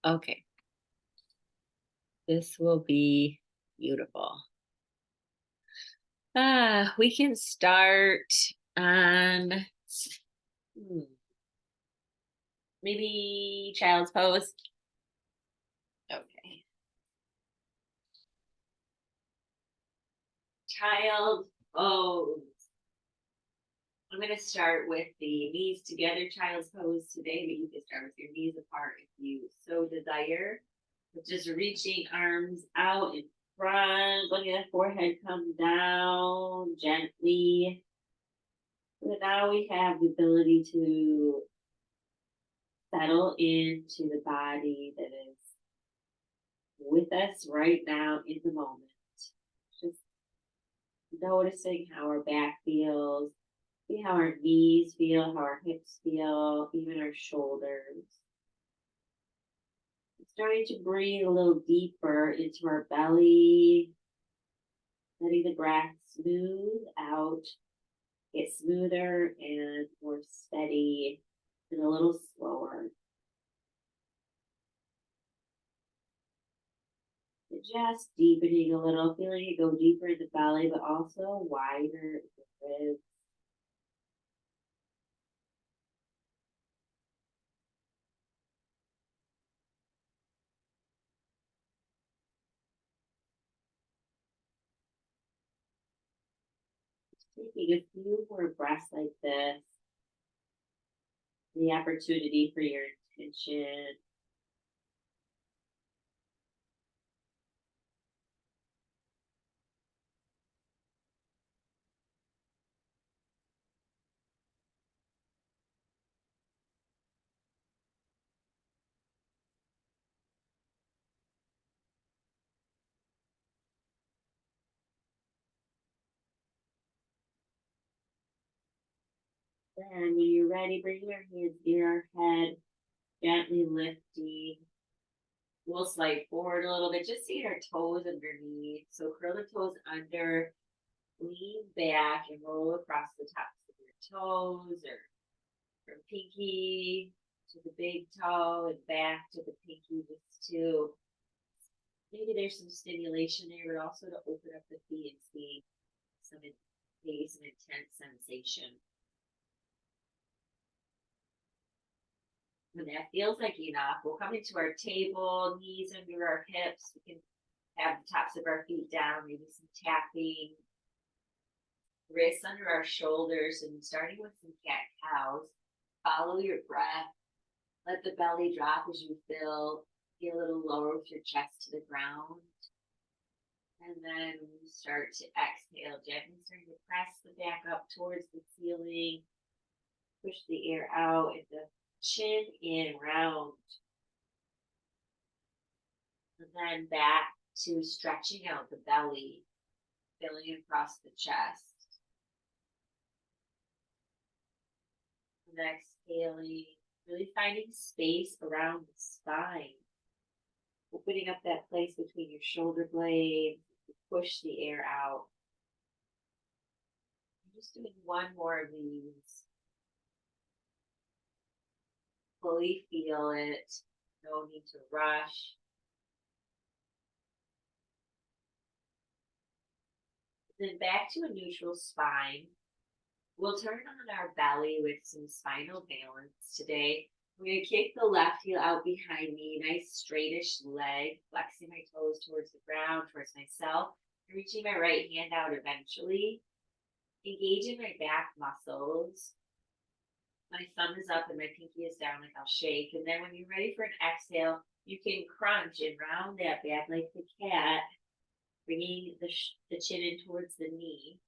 Okay, this will be beautiful. We can start on hmm, maybe child's pose. Okay. Child pose. I'm going to start with the knees together child's pose today, but you can start with your knees apart if you so desire. But just reaching arms out in front, letting the forehead come down gently. So now we have the ability to settle into the body that is with us right now in the moment. Just noticing how our back feels, see how our knees feel, how our hips feel, even our shoulders. Starting to breathe a little deeper into our belly, letting the breath smooth out, get smoother and more steady and a little slower. Just deepening a little, feeling it go deeper in the belly, but also wider in the ribs. Taking a few more breaths like this, the opportunity for your intention. Then, when you're ready, bring your hands near our head, gently lifting. We'll slide forward a little bit, just see our toes underneath. So curl the toes under, lean back, and roll across the tops of your toes, or from pinky to the big toe and back to the pinky, just to maybe there's some stimulation there, but also to open up the feet and see some maybe some intense sensation. When that feels like enough, we'll come into our table, knees under our hips. We can have the tops of our feet down, maybe some tapping, wrists under our shoulders, and starting with some cat cows. Follow your breath. Let the belly drop as you feel a little lower with your chest to the ground. And then start to exhale, gently starting to press the back up towards the ceiling. Push the air out and the chin in round. And then back to stretching out the belly, filling across the chest. And exhaling, really finding space around the spine. Opening up that place between your shoulder blades, push the air out. I'm just doing one more of these. Fully feel it. No need to rush. Then back to a neutral spine. We'll turn on our belly with some spinal balance today. I'm going to kick the left heel out behind me, nice straightish leg, flexing my toes towards the ground, towards myself, reaching my right hand out eventually, engaging my back muscles. My thumb is up and my pinky is down, like I'll shake. And then when you're ready for an exhale, you can crunch and round that back like the cat, bringing the chin in towards the knee.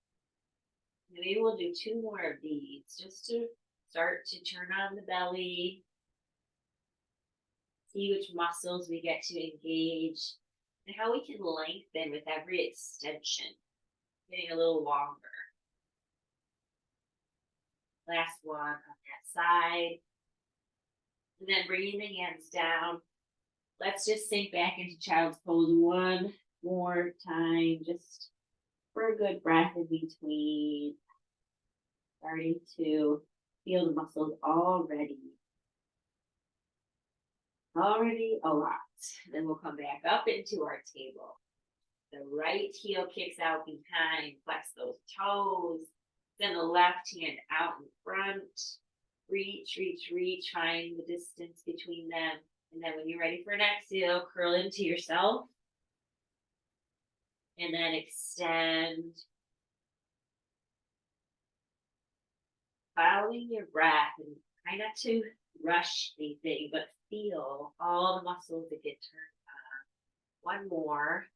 Maybe we'll do two more of these just to start to turn on the belly, see which muscles we get to engage, and how we can lengthen with every extension, getting a little longer. Last one on that side. And then bringing the hands down. Let's just sink back into child's pose one more time, just for a good breath in between. Starting to feel the muscles already. already a lot. Then we'll come back up into our table. The right heel kicks out behind, flex those toes. Then the left hand out in front. Reach, reach, reach, find the distance between them. And then when you're ready for an exhale, curl into yourself. And then extend. Following your breath and try not to rush anything, but feel all the muscles that get turned on. One more.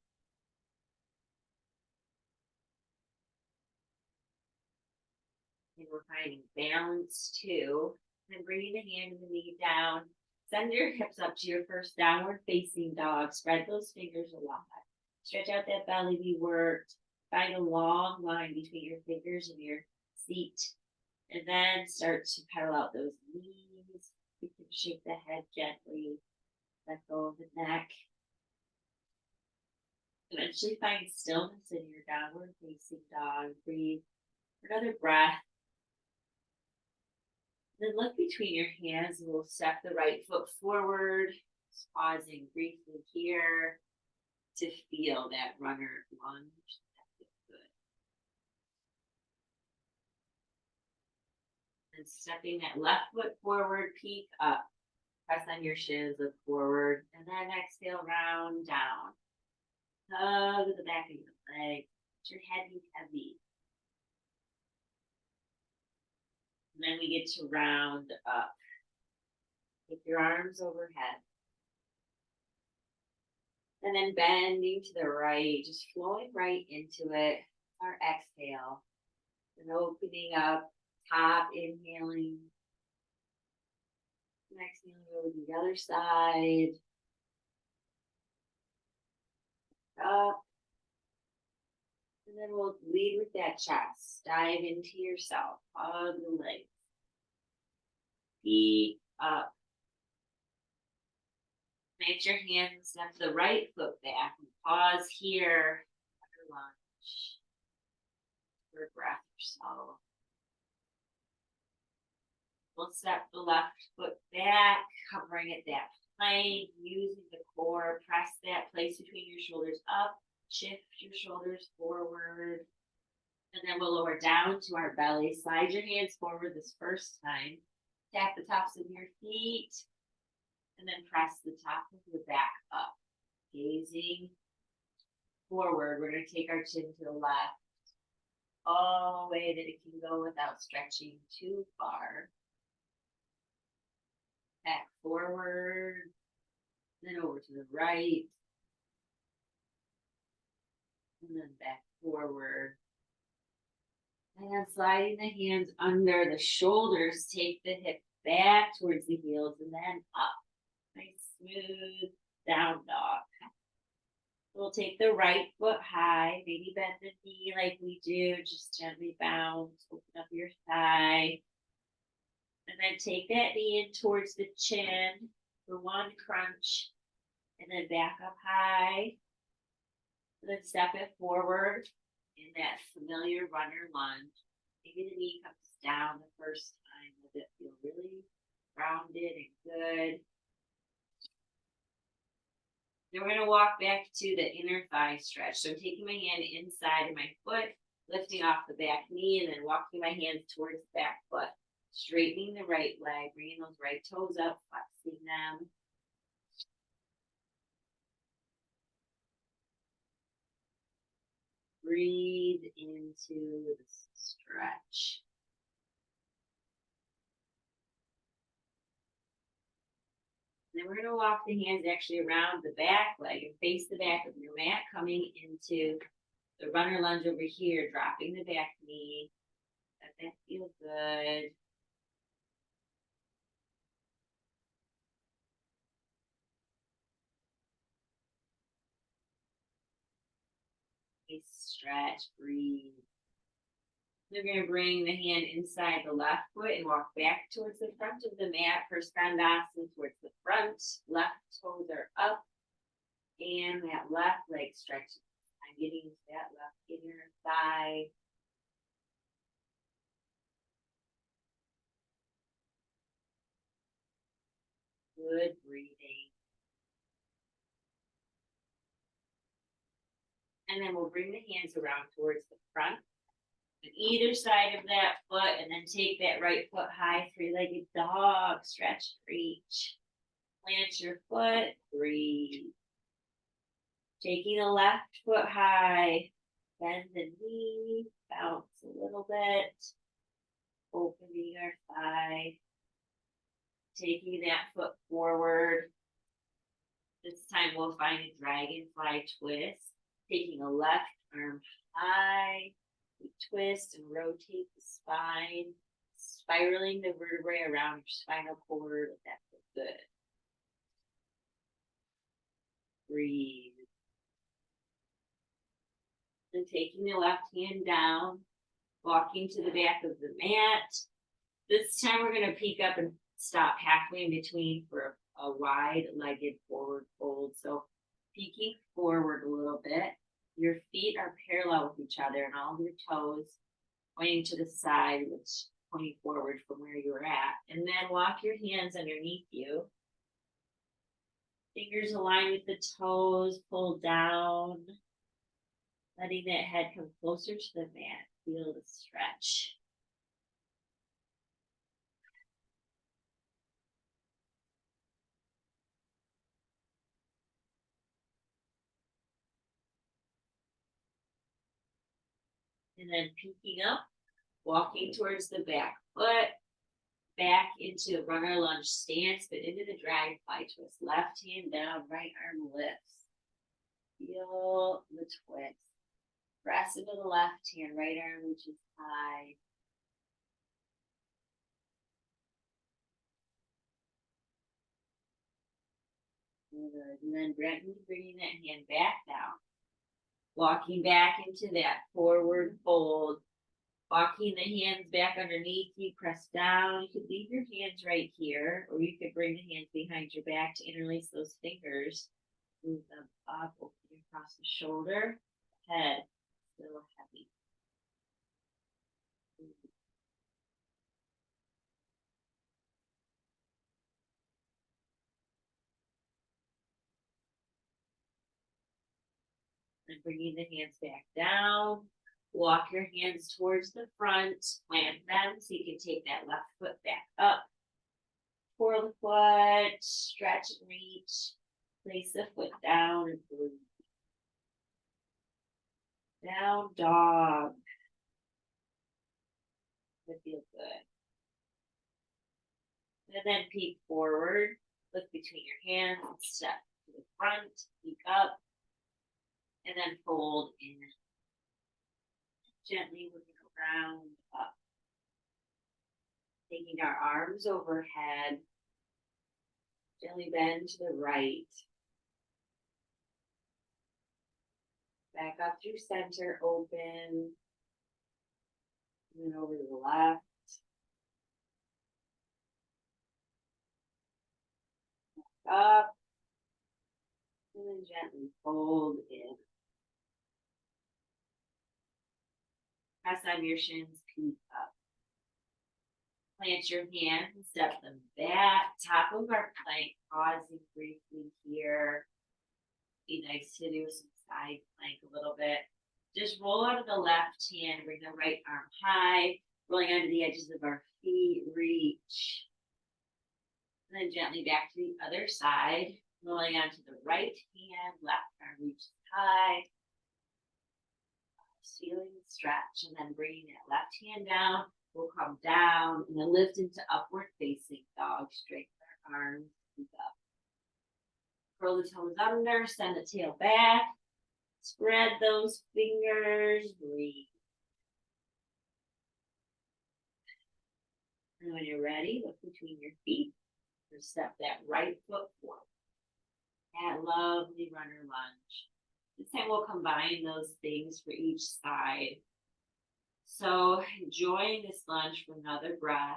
And we're finding balance too. And bringing the hand and the knee down. Send your hips up to your first downward facing dog. Spread those fingers a lot. Stretch out that belly we worked. Find a long line between your fingers and your seat. And then start to pedal out those knees. You can shake the head gently. Let go of the neck. Eventually find stillness in your downward facing dog. Breathe for another breath. Then look between your hands and we'll step the right foot forward. Just pausing briefly here to feel that runner lunge. That feels good. And stepping that left foot forward, peek up. Press on your shins, look forward. And then exhale, round down. Hug the back of your leg. Let your head be heavy. And then we get to round up. Take your arms overhead. And then bending to the right, just flowing right into it. Our exhale. And opening up, top, inhaling. And exhaling over to the other side. Up. And then we'll lead with that chest. Dive into yourself. Hug the legs. Feet up. Make your hands step the right foot back and pause here. Under lunge. For a breath or so. We'll step the left foot back, covering it that plank, using the core. Press that place between your shoulders up. Shift your shoulders forward. And then we'll lower down to our belly. Slide your hands forward this first time. Tap the tops of your feet. And then press the top of your back up. Gazing forward. We're going to take our chin to the left. All the way that it can go without stretching too far. Back forward. Then over to the right. And then back forward. And then sliding the hands under the shoulders. Take the hip back towards the heels and then up. Nice, smooth down dog. We'll take the right foot high. Maybe bend the knee like we do. Just gently bounce. Open up your thigh. And then take that knee in towards the chin for one crunch. And then back up high. And then step it forward in that familiar runner lunge. Maybe the knee comes down the first time. Does it feel really grounded and good? Then we're going to walk back to the inner thigh stretch. So I'm taking my hand inside of my foot, lifting off the back knee, and then walking my hands towards the back foot. Straightening the right leg, bringing those right toes up, flexing them. Breathe into the stretch. Then we're going to walk the hands actually around the back leg and face the back of your mat, coming into the runner lunge over here, dropping the back knee. Let that feel good. Nice stretch, breathe. We're going to bring the hand inside the left foot and walk back towards the front of the mat for Skandasana towards the front. Left toes are up. And that left leg stretches. I'm getting into that left inner thigh. Good breathing. And then we'll bring the hands around towards the front, on either side of that foot, and then take that right foot high, three-legged dog, stretch, reach. Plant your foot, breathe. Taking the left foot high, bend the knee, bounce a little bit, opening our thigh, taking that foot forward. This time we'll find a dragonfly twist, taking a left arm high, twist and rotate the spine, spiraling the vertebrae around your spinal cord. That's good. Breathe. And taking the left hand down, walking to the back of the mat. This time we're going to peek up and stop halfway in between for a wide-legged forward fold. So peeking forward a little bit. Your feet are parallel with each other and all of your toes pointing to the side, which pointing forward from where you were at. And then walk your hands underneath you. Fingers align with the toes, pull down. Letting that head come closer to the mat. Feel the stretch. And then peeking up, walking towards the back foot, back into runner lunge stance, but into the dragonfly twist. Left hand down, right arm lifts. Feel the twist. Press into the left hand, right arm reaches high. Good. And then gently bringing that hand back down. Walking back into that forward fold. Walking the hands back underneath you, press down. You could leave your hands right here, or you could bring the hands behind your back to interlace those fingers. Move them up, opening across the shoulder, head. Still heavy. And bringing the hands back down. Walk your hands towards the front. Plant them so you can take that left foot back up. Twirl the foot, stretch and reach. Place the foot down and breathe. Down dog. That feels good. And then peek forward, look between your hands, step to the front, peek up, and then fold in. Gently moving around up. Taking our arms overhead. Gently bend to the right. Back up through center, open. And then over to the left. Back up. And then gently fold in. Press on your shins, peek up. Plant your hands and step them back. Top of our plank, pausing briefly here. Be nice to do some side plank a little bit. Just roll out of the left hand, bring the right arm high, rolling onto the edges of our feet, reach. And then gently back to the other side, rolling onto the right hand, left arm reaches high. Feeling the stretch, and then bringing that left hand down, we'll come down and then lift into upward facing dog. Straighten our arms, peek up. Curl the toes under, send the tail back. Spread those fingers, breathe. And when you're ready, look between your feet. Or step that right foot forward. That lovely runner lunge. This time we'll combine those things for each side. So enjoying this lunge for another breath.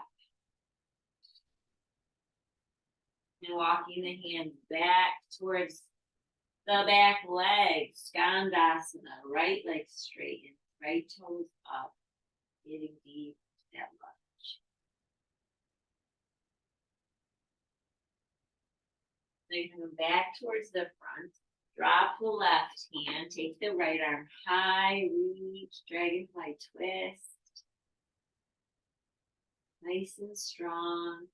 And walking the hands back towards the back leg. Skandasana. Right leg straightened. Right toes up. Getting deep to that lunge. Then coming back towards the front. Drop the left hand, take the right arm high, reach, dragonfly twist. Nice and strong.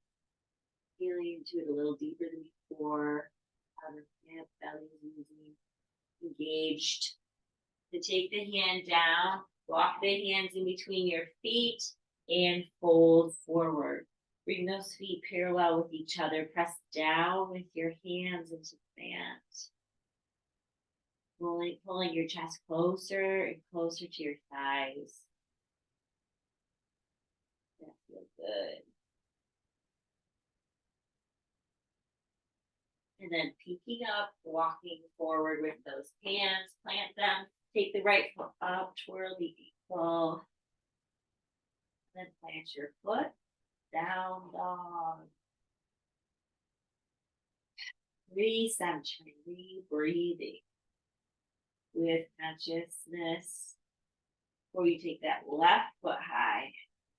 Feeling into it a little deeper than before. Outer hip, belly easy, engaged. To take the hand down, walk the hands in between your feet and fold forward. Bring those feet parallel with each other. Press down with your hands into the mat. Pulling your chest closer and closer to your thighs. That feels good. And then peeking up, walking forward with those hands, plant them, take the right foot up, twirl the ankle. Then plant your foot, down dog. Recentering, re-breathing with consciousness. Before you take that left foot high,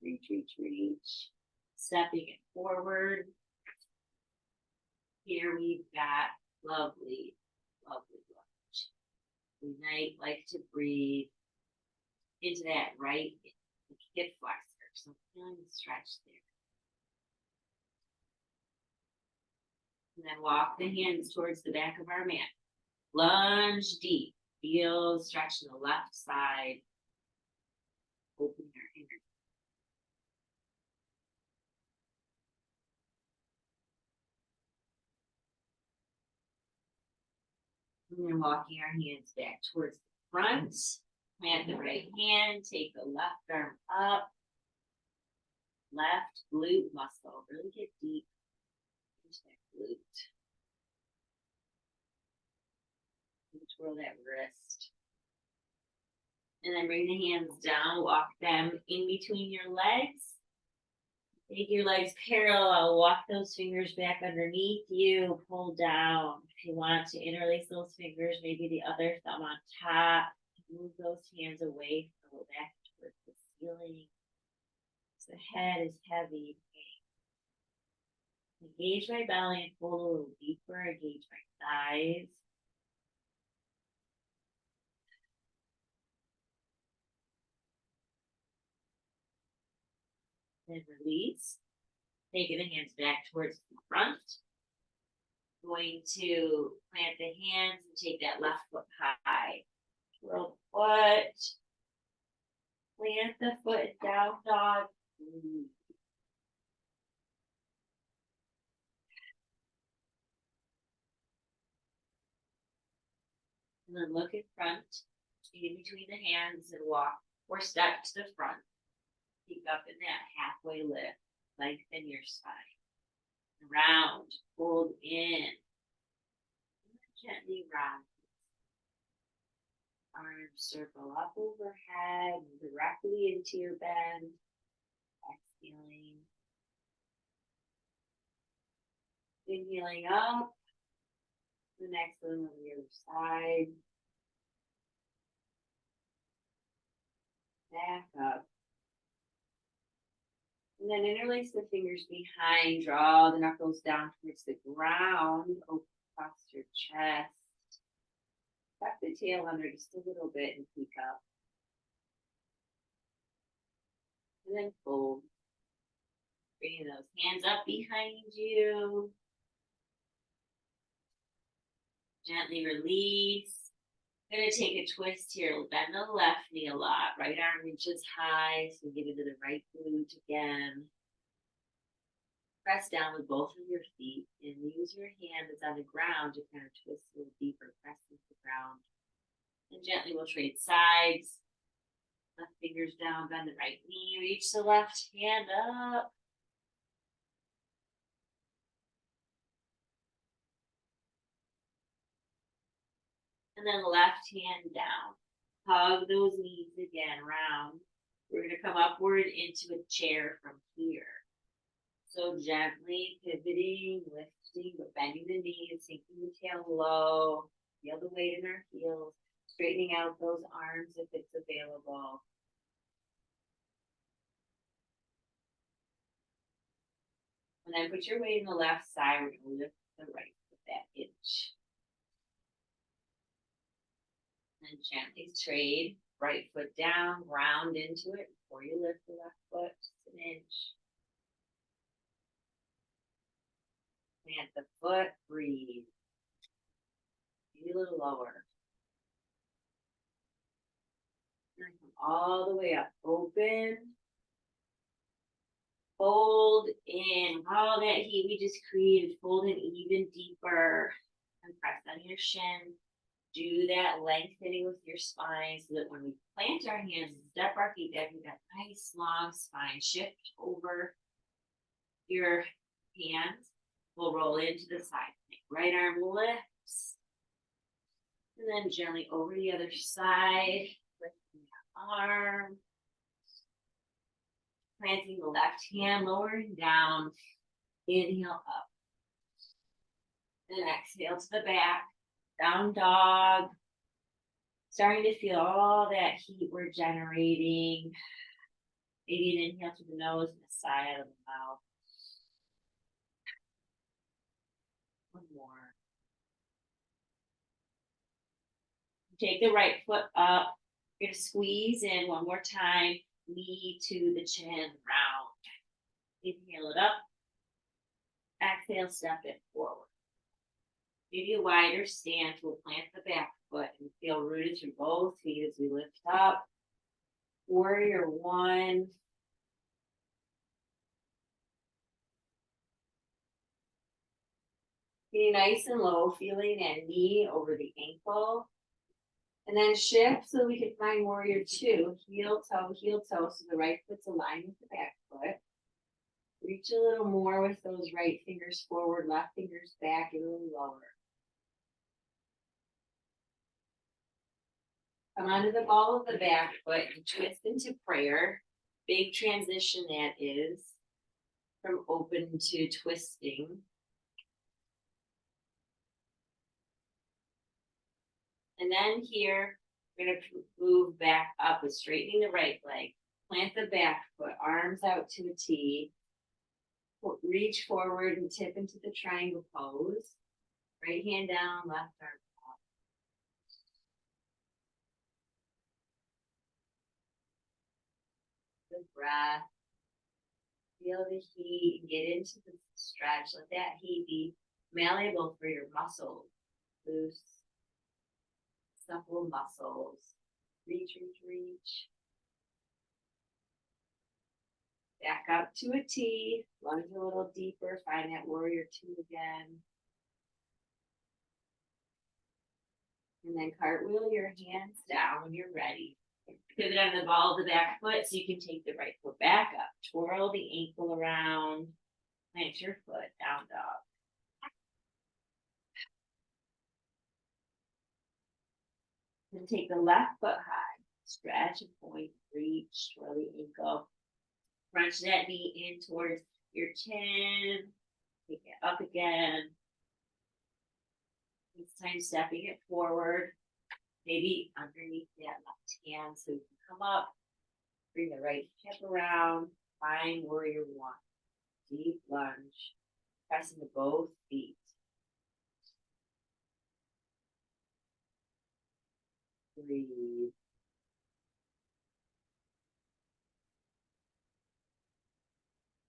reach, reach, reach. Stepping it forward. Here we've got lovely, lovely lunge. We might like to breathe into that right hip flexor. So feeling the stretch there. And then walk the hands towards the back of our mat. Lunge deep. Feel stretch to the left side. Open your inner. And then walking our hands back towards the front. Plant the right hand. Take the left arm up. Left glute muscle. Really get deep into that glute. And twirl that wrist. And then bring the hands down. Walk them in between your legs. Take your legs parallel. Walk those fingers back underneath you. Pull down. If you want to interlace those fingers, maybe the other thumb on top. Move those hands away from the back towards the ceiling. So the head is heavy. Engage my belly and pull a little deeper. Engage my thighs. Then release. Taking the hands back towards the front. Going to plant the hands and take that left foot high. Twirl the foot. Plant the foot, down dog. And then look in front, in between the hands and walk or step to the front. Peek up in that halfway lift. Lengthen your spine. Round, fold in. Gently round. Arms circle up overhead, directly into your bend. Exhaling. Inhaling up. The next one on the other side. Back up. And then interlace the fingers behind. Draw the knuckles down towards the ground. Open across your chest. Tuck the tail under just a little bit and peek up. And then fold. Bringing those hands up behind you. Gently release. I'm going to take a twist here. Bend the left knee a lot. Right arm reaches high. So get into the right glute again. Press down with both of your feet and use your hand that's on the ground to kind of twist a little deeper. Press into the ground. And gently we'll trade sides. Left fingers down, bend the right knee. Reach the left hand up. And then left hand down. Hug those knees again, round. We're going to come upward into a chair from here. So gently pivoting, lifting, but bending the knees, sinking the tail low. Feel the weight in our heels. Straightening out those arms if it's available. And then put your weight in the left side. We're going to lift the right with that inch. Gently trade, right foot down, ground into it before you lift the left foot, just an inch. Plant the foot, breathe. Maybe a little lower. And then come all the way up, open. Fold in all that heat we just created, fold in even deeper and press on your shin. Do that lengthening with your spine so that when we plant our hands and step our feet back, we've got nice long spine. Shift over your hands. We'll roll into the side. Right arm lifts. And then gently over the other side. Lifting the arm. Planting the left hand, lowering down. Inhale up. And exhale to the back. Down dog. Starting to feel all that heat we're generating. Maybe an inhale through the nose and a sigh out of the mouth. One more. Take the right foot up. You're going to squeeze in one more time. Knee to the chin, round. Inhale it up. Exhale, step it forward. Maybe a wider stance. We'll plant the back foot and feel rooted through both feet as we lift up. Warrior one. Getting nice and low, feeling that knee over the ankle. And then shift so we can find warrior two. Heel toe, so the right foot's aligned with the back foot. Reach a little more with those right fingers forward, left fingers back, a little lower. Come onto the ball of the back foot and twist into prayer. Big transition that is from open to twisting. And then here, we're going to move back up with straightening the right leg. Plant the back foot, arms out to a T. Reach forward and tip into the triangle pose. Right hand down, left arm up. Good breath. Feel the heat. Get into the stretch. Let that heat be malleable for your muscles. Loose. Supple muscles. Reach, reach, reach. Back up to a T. Lunge a little deeper. Find that warrior two again. And then cartwheel your hands down when you're ready. Pivot on the ball of the back foot so you can take the right foot back up. Twirl the ankle around. Plant your foot. Down dog. Then take the left foot high. Stretch and point. Reach. Twirl the ankle. Crunch that knee in towards your chin. Take it up again. This time stepping it forward. Maybe underneath that left hand so you can come up. Bring the right hip around. Find warrior one. Deep lunge. Press into both feet. Breathe.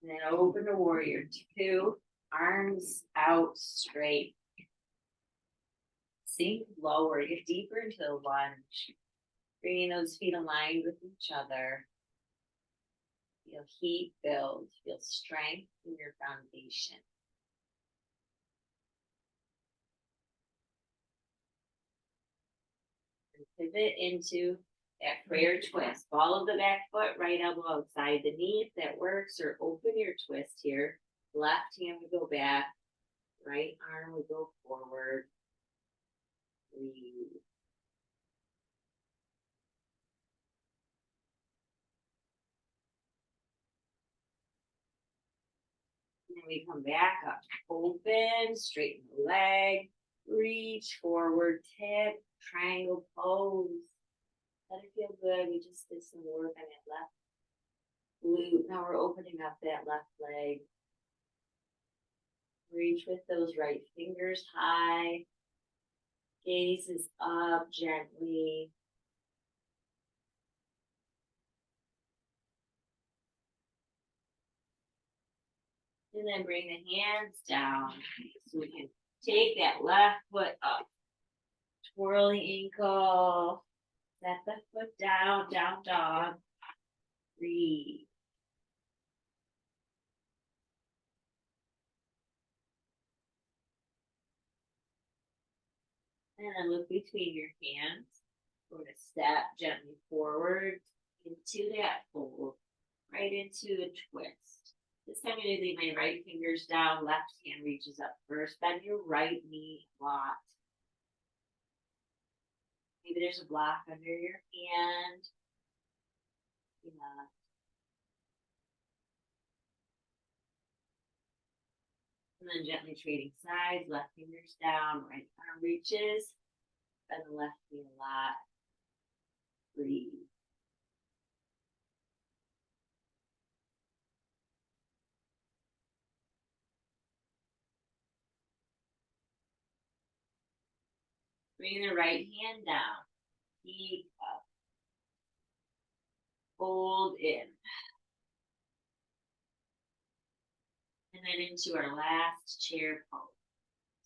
And then open to warrior two. Arms out straight. Sink lower. Get deeper into the lunge. Bringing those feet aligned with each other. Feel heat build. Feel strength in your foundation. And pivot into that prayer twist. Ball of the back foot, right elbow outside the knee if that works, or open your twist here. Left hand would go back. Right arm would go forward. Breathe. And then we come back up. Open, straighten the leg. Reach forward, tip, triangle pose. Let it feel good. We just did some work on that left glute. Now we're opening up that left leg. Reach with those right fingers high. Gaze is up gently. And then bring the hands down. So we can take that left foot up. Twirl the ankle. Set the foot down, down dog. Breathe. And then look between your hands. We're going to step gently forward into that fold, right into a twist. This time I'm going to leave my right fingers down, left hand reaches up first. Bend your right knee a lot. Maybe there's a block under your hand. Yeah. And then gently trading sides, left fingers down, right arm reaches, and the left knee a lot. Breathe. Bring the right hand down. Keep up. Fold in. And then into our last chair pose.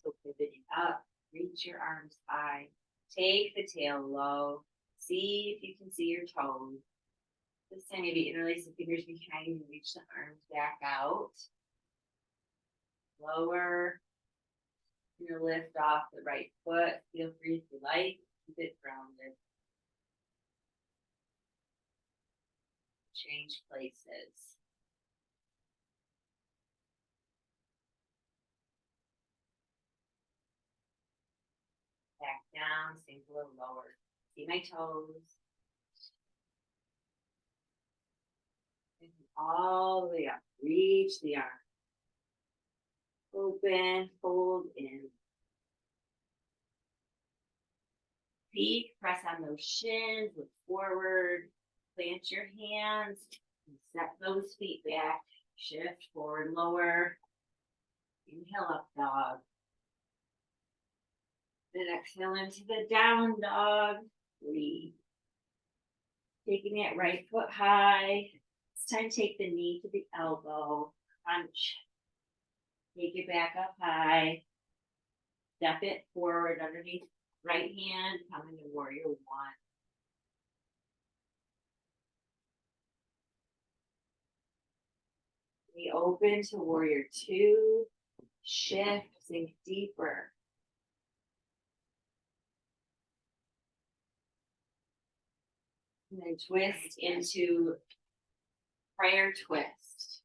So pivoting up, reach your arms high. Take the tail low. See if you can see your toes. This time maybe interlace the fingers behind and reach the arms back out. Lower. You're gonna lift off the right foot. Feel free if you like. Keep it grounded. Change places. Back down, sink a little lower. See my toes. And all the way up. Reach the arm. Open, fold in. Feet, press on those shins, look forward, plant your hands, and set those feet back, shift forward, lower, inhale up dog. Then exhale into the down dog, breathe. Taking that right foot high, it's time to take the knee to the elbow, crunch. Take it back up high, step it forward underneath right hand, come into warrior one. We open to warrior two, shift, sink deeper. And then twist into prayer twist.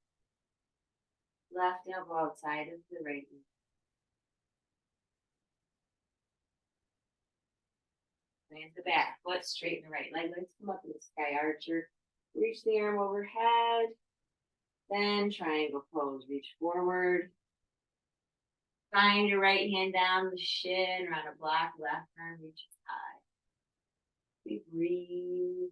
Left elbow outside of the right knee. Plant the back foot, straighten the right leg. Let's come up to the sky archer. Reach the arm overhead. Then triangle pose. Reach forward. Find your right hand down the shin, around a block, left arm reaches high. We breathe.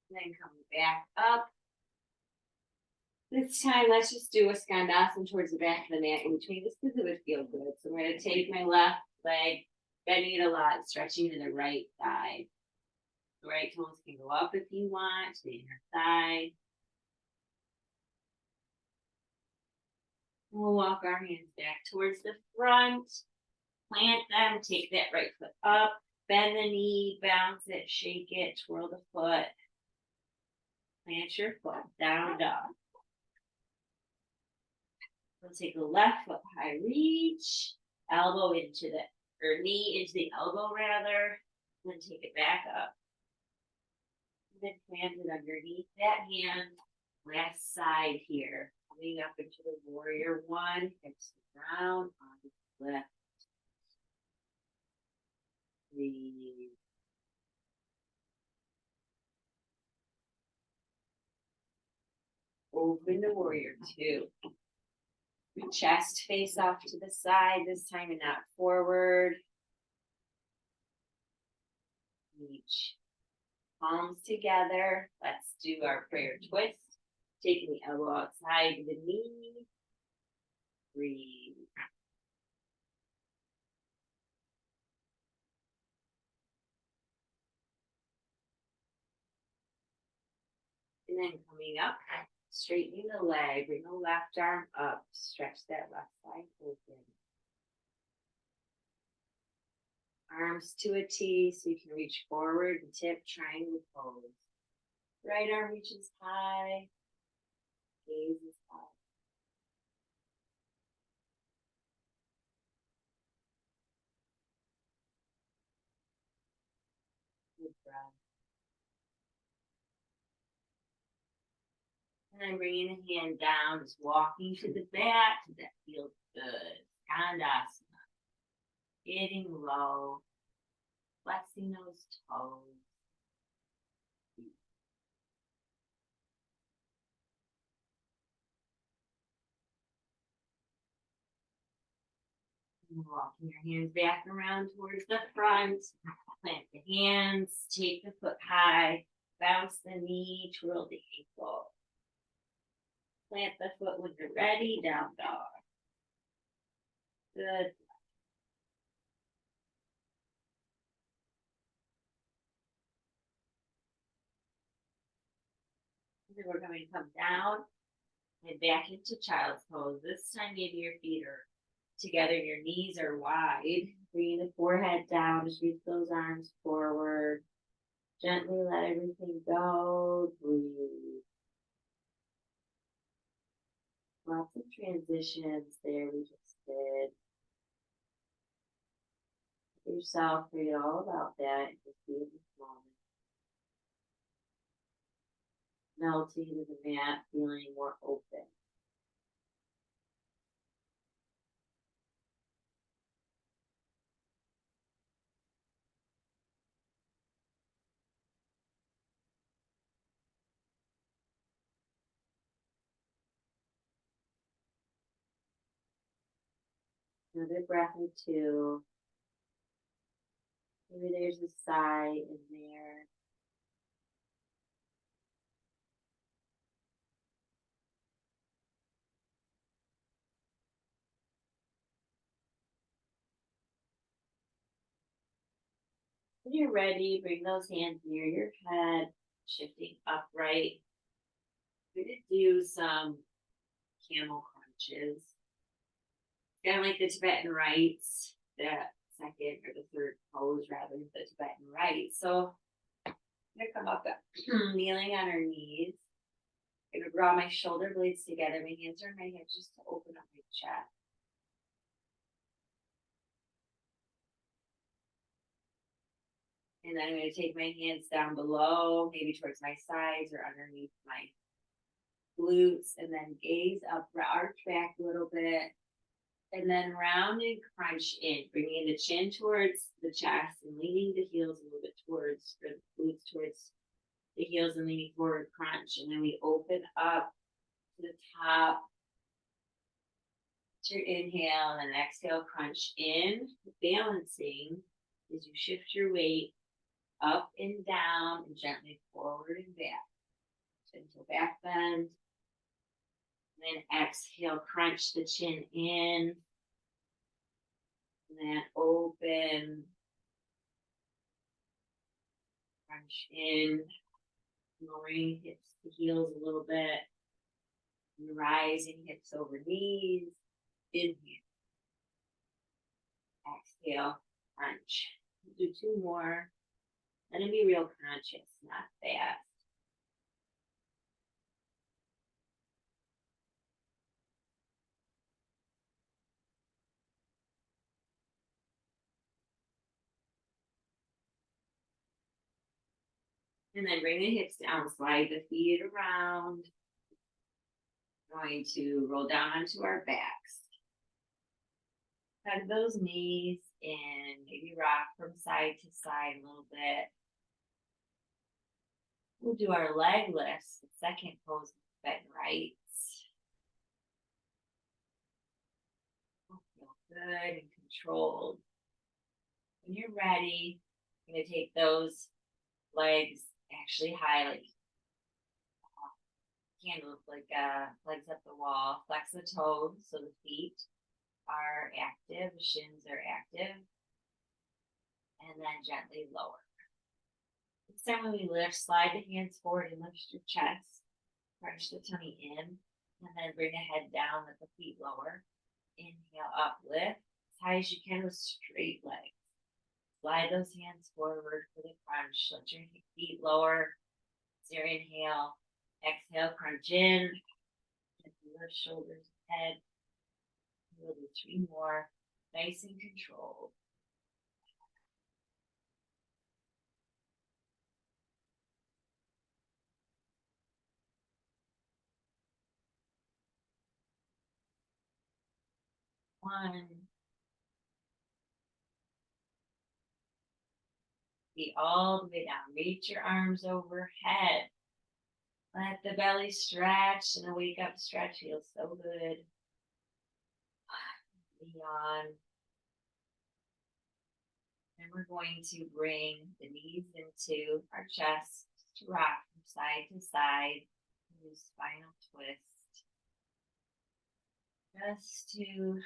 Then come back up. This time, let's just do a skandasana towards the back of the mat in between, just because it would feel good. So I'm going to take my left leg, bending it a lot, stretching to the right side. The right toes can go up if you want, to the inner thigh. We'll walk our hands back towards the front. Plant them, take that right foot up, bend the knee, bounce it, shake it, twirl the foot. Plant your foot, down dog. We'll take the left foot high, reach, elbow into the, or knee into the elbow rather, and then take it back up. And then plant it underneath that hand, last side here. Coming up into the warrior one, hips to ground, on the left. Breathe. Open to warrior two. Chest face off to the side this time and not forward. Reach palms together. Let's do our prayer twist. Taking the elbow outside the knee. Breathe. And then coming up, straightening the leg, bring the left arm up, stretch that left side open. Arms to a T so you can reach forward and tip triangle pose. Right arm reaches high, gaze is up. Good breath. And then bringing the hand down, just walking to the back. That feels good. Skandasana. Getting low. Flexing those toes. And walking your hands back around towards the front. Plant the hands. Take the foot high. Bounce the knee. Twirl the ankle. Plant the foot when you're ready. Down dog. Good. Then we're going to come down and back into child's pose. This time, maybe your feet are together, your knees are wide. Bring the forehead down, just reach those arms forward. Gently let everything go. Breathe. Lots of transitions there we just did. Let yourself forget all about that and just be in this moment. Melting into the mat, feeling more open. Another breath or two. Maybe there's a sigh in there. When you're ready, bring those hands near your head, shifting upright. We're going to do some camel crunches. Kind of like the Tibetan rites, the second or the third pose rather than the Tibetan rites. So I'm going to come up, kneeling on our knees. I'm going to draw my shoulder blades together. My hands are on my hips just to open up my chest. And then I'm going to take my hands down below, maybe towards my sides or underneath my glutes, and then gaze up, arch back a little bit, and then round and crunch in, bringing the chin towards the chest and leaning the heels a little bit towards, or the glutes towards the heels and leaning forward, crunch. And then we open up to the top. To your inhale and then exhale, crunch in, balancing as you shift your weight up and down and gently forward and back. Gentle back bend. And then exhale, crunch the chin in. And then open. Crunch in. Lowering hips to heels a little bit. And rising hips over knees. Inhale. Exhale, crunch. Do two more. Let it be real conscious, not fast. And then bring the hips down, slide the feet around. Going to roll down onto our backs. Hug those knees and maybe rock from side to side a little bit. We'll do our leg lifts, the second pose of Tibetan rites. Feel good and controlled. When you're ready, I'm going to take those legs actually high, like candles, like legs up the wall. Flex the toes so the feet are active, the shins are active, and then gently lower. This time when we lift, slide the hands forward and lift your chest. Crunch the tummy in, and then bring the head down with the feet lower. Inhale, uplift as high as you can with straight legs. Slide those hands forward for the crunch. Let your feet lower. As your inhale, exhale, crunch in. And lift shoulders, head. We'll do 3 more. Nice and controlled. One. Feet all the way down. Reach your arms overhead. Let the belly stretch and the wake up stretch feels so good. Yawn. And we're going to bring the knees into our chest to rock from side to side. Do spinal twist. Just to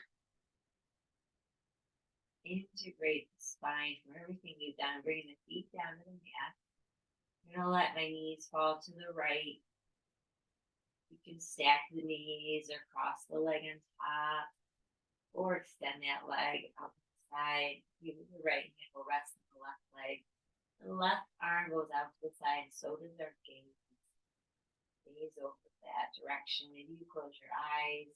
integrate the spine from everything you've done. Bring the feet down to the mat. I'm going to let my knees fall to the right. You can stack the knees or cross the leg on top, or extend that leg out to the side. Give the right hand will rest on the left leg. The left arm goes out to the side, so does our gaze. Gaze over that direction. Maybe you close your eyes.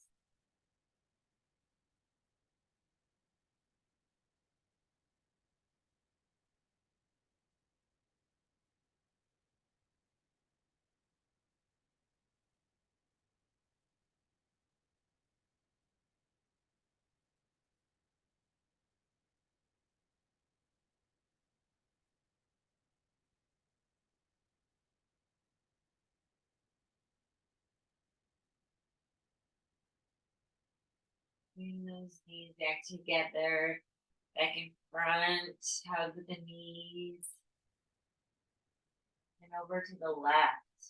Bring those knees back together, back in front. Hug the knees. And over to the left.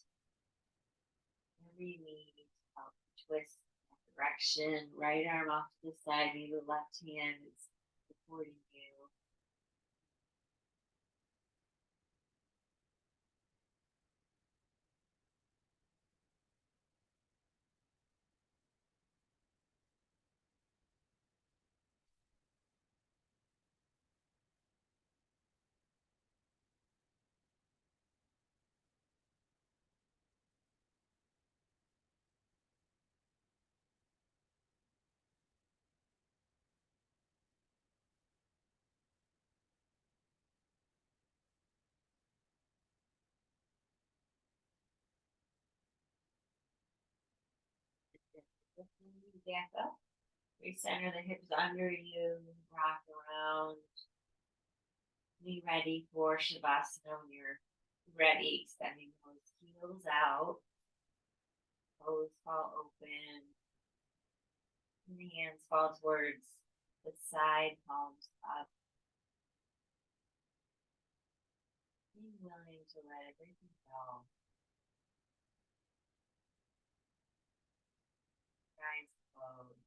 Every knee help twist that direction. Right arm off to the side. Maybe the left hand is supporting you. Back up. Recenter the hips under you. Rock around. Be ready for Shavasana when you're ready. Extending those heels out. Toes fall open. And the hands fall towards the side, palms up. Being willing to let everything go. Eyes closed.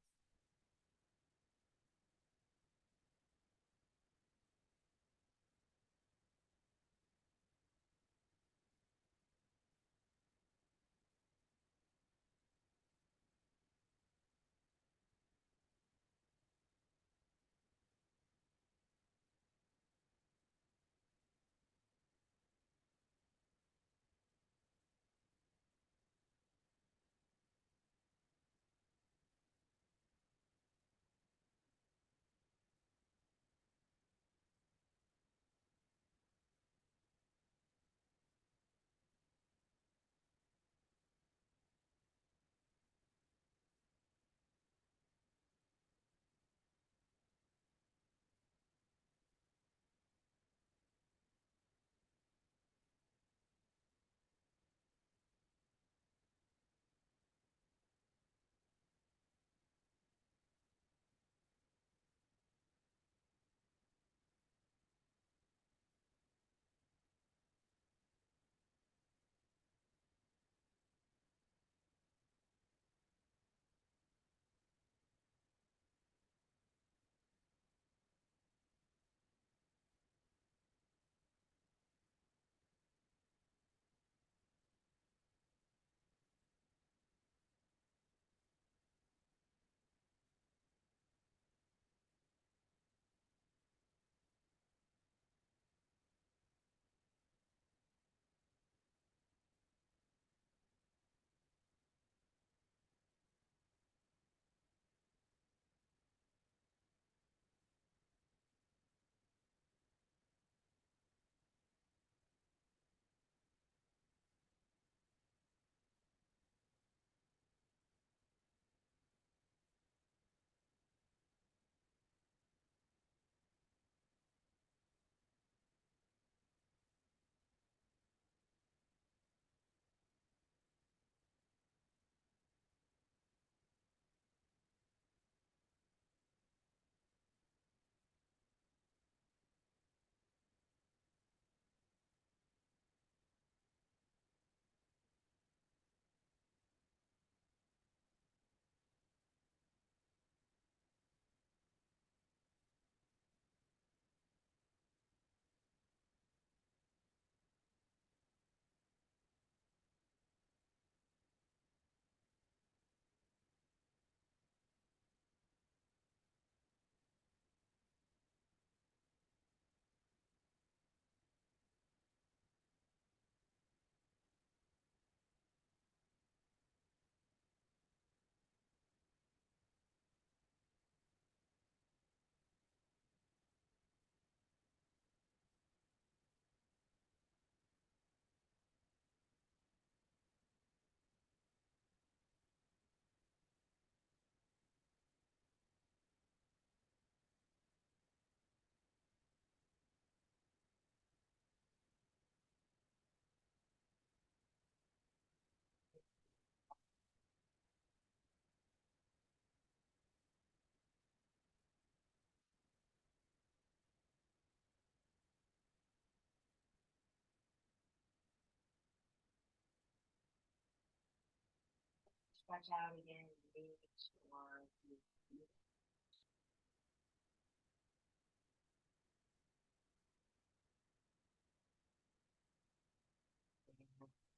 Stretch out again, reach or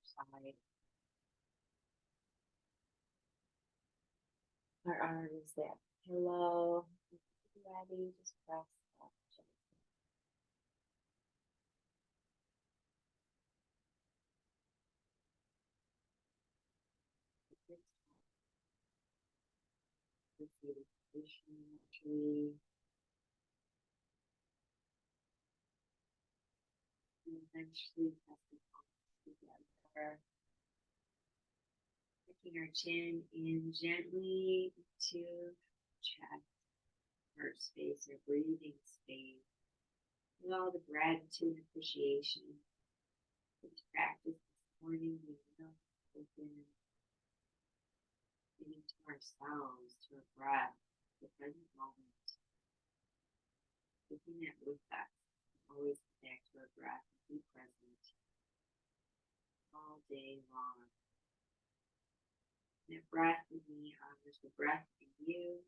side. Our arms that pillow. Ready, just press up. Tree. And eventually press the palms together. Taking our chin in gently to chest, heart space, or breathing space. With all the gratitude and appreciation for this practice this morning, we know open, giving to ourselves, to our breath, the present moment, taking it with us, always connect to our breath and be present all day long. And that breath in me honors the breath in you.